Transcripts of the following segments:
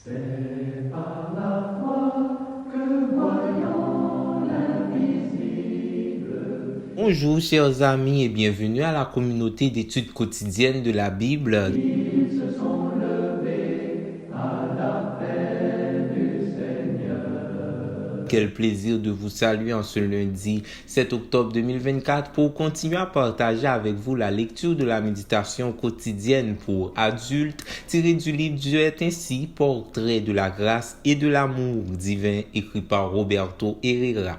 C'est par la foi que voyons l'invisible. Bonjour chers amis et bienvenue à la communauté d'études quotidiennes de la Bible. Ils se sont levés à l'appel du Seigneur. Quel plaisir de vous saluer en ce lundi 7 octobre 2024 pour continuer à partager avec vous la lecture de la méditation quotidienne pour adultes tirée du livre Dieu est ainsi, portrait de la grâce et de l'amour divin écrit par Roberto Herrera.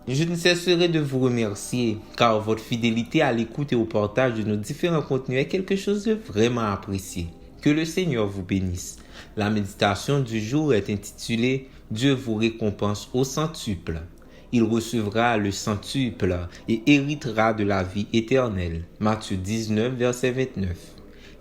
Je ne cesserai de vous remercier car votre fidélité à l'écoute et au partage de nos différents contenus est quelque chose de vraiment apprécié. Que le Seigneur vous bénisse. La méditation du jour est intitulée « Dieu vous récompense au centuple ». Il recevra le centuple et héritera de la vie éternelle. Matthieu 19, verset 29.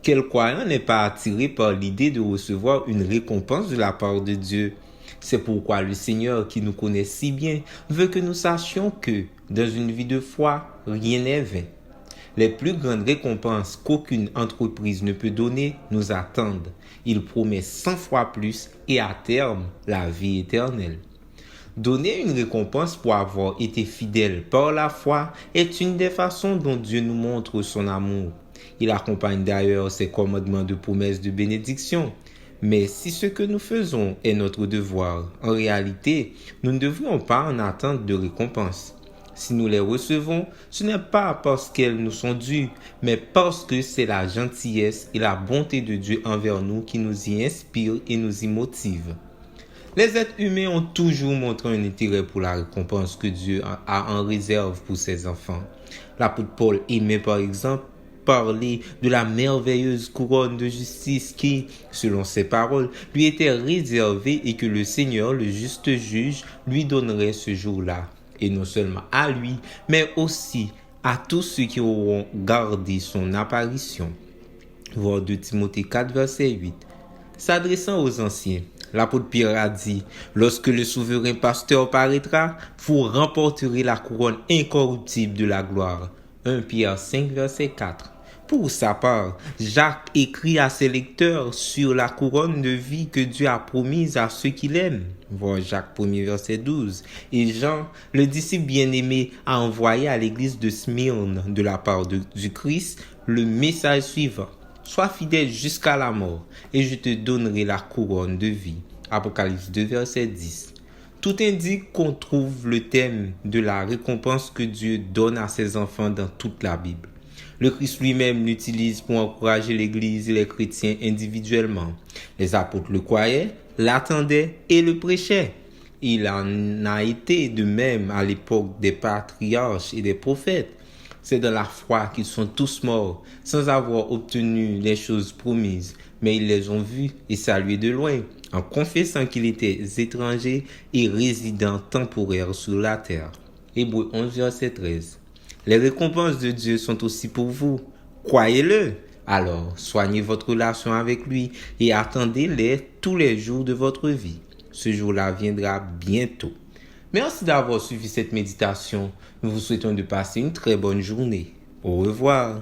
Quel croyant n'est pas attiré par l'idée de recevoir une récompense de la part de Dieu? C'est pourquoi le Seigneur, qui nous connaît si bien, veut que nous sachions que, dans une vie de foi, rien n'est vain. Les plus grandes récompenses qu'aucune entreprise ne peut donner nous attendent. Il promet 100 fois plus et à terme, la vie éternelle. Donner une récompense pour avoir été fidèle par la foi est une des façons dont Dieu nous montre son amour. Il accompagne d'ailleurs ses commandements de promesses de bénédiction. Mais si ce que nous faisons est notre devoir, en réalité, nous ne devrions pas en attendre de récompense. Si nous les recevons, ce n'est pas parce qu'elles nous sont dues, mais parce que c'est la gentillesse et la bonté de Dieu envers nous qui nous y inspirent et nous y motivent. Les êtres humains ont toujours montré un intérêt pour la récompense que Dieu a en réserve pour ses enfants. L'apôtre Paul aimait par exemple parler de la merveilleuse couronne de justice qui, selon ses paroles, lui était réservée et que le Seigneur, le juste juge, lui donnerait ce jour-là. Et non seulement à lui, mais aussi à tous ceux qui auront gardé son apparition. Voir 2 Timothée 4, verset 8. S'adressant aux anciens, l'apôtre Pierre a dit « Lorsque le souverain pasteur paraîtra, vous remporterez la couronne incorruptible de la gloire. » 1 Pierre 5, verset 4. Pour sa part, Jacques écrit à ses lecteurs sur la couronne de vie que Dieu a promise à ceux qui l'aiment. Voir Jacques 1er, verset 12. Et Jean, le disciple bien-aimé, a envoyé à l'église de Smyrne de la part du Christ le message suivant. Sois fidèle jusqu'à la mort, et je te donnerai la couronne de vie. Apocalypse 2, verset 10. Tout indique qu'on trouve le thème de la récompense que Dieu donne à ses enfants dans toute la Bible. Le Christ lui-même l'utilise pour encourager l'Église et les chrétiens individuellement. Les apôtres le croyaient, l'attendaient et le prêchaient. Il en a été de même à l'époque des patriarches et des prophètes. C'est dans la foi qu'ils sont tous morts, sans avoir obtenu les choses promises, mais ils les ont vus et salués de loin, en confessant qu'ils étaient étrangers et résidents temporaires sur la terre. Hébreux 11, verset 13. Les récompenses de Dieu sont aussi pour vous. Croyez-le. Alors, soignez votre relation avec lui et attendez-les tous les jours de votre vie. Ce jour-là viendra bientôt. Merci d'avoir suivi cette méditation. Nous vous souhaitons de passer une très bonne journée. Au revoir.